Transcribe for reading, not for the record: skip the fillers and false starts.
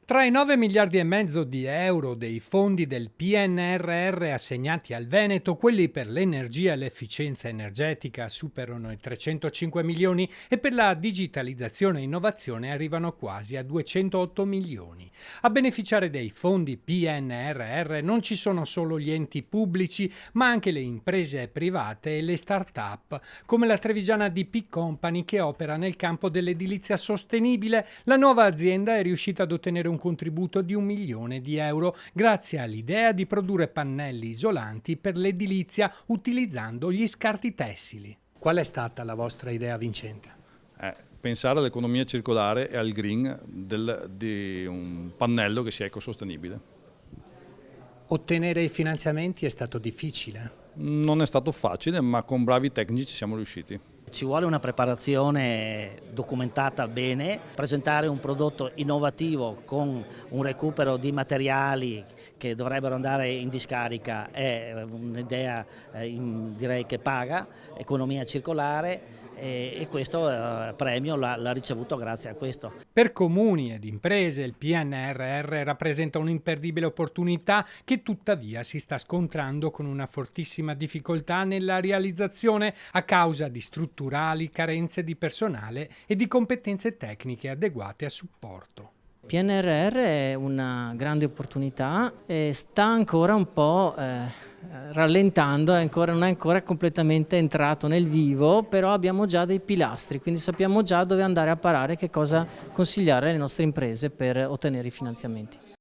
Tra i 9 miliardi e mezzo di euro dei fondi del PNRR assegnati al Veneto, quelli per l'energia e l'efficienza energetica superano i 305 milioni e per la digitalizzazione e innovazione arrivano quasi a 208 milioni. A beneficiare dei fondi PNRR non ci sono solo gli enti pubblici, ma anche le imprese private e le start-up, come la trevigiana DP Company che opera nel campo dell'edilizia sostenibile. La nuova azienda è riuscita ad ottenere un contributo di 1 milione di euro grazie all'idea di produrre pannelli isolanti per l'edilizia utilizzando gli scarti tessili. Qual è stata la vostra idea vincente? Pensare all'economia circolare e al green di un pannello che sia ecosostenibile. Ottenere i finanziamenti è stato difficile. Non è stato facile, ma con bravi tecnici ci siamo riusciti. Ci vuole una preparazione documentata bene, presentare un prodotto innovativo con un recupero di materiali che dovrebbero andare in discarica è un'idea direi che paga, economia circolare e questo premio l'ha ricevuto grazie a questo. Per comuni ed imprese il PNRR rappresenta un'imperdibile opportunità che tuttavia si sta scontrando con una fortissima difficoltà nella realizzazione a causa di strutturali carenze di personale e di competenze tecniche adeguate a supporto. PNRR è una grande opportunità e sta ancora un po' rallentando, non è ancora completamente entrato nel vivo, però abbiamo già dei pilastri, quindi sappiamo già dove andare a parare, che cosa consigliare alle nostre imprese per ottenere i finanziamenti.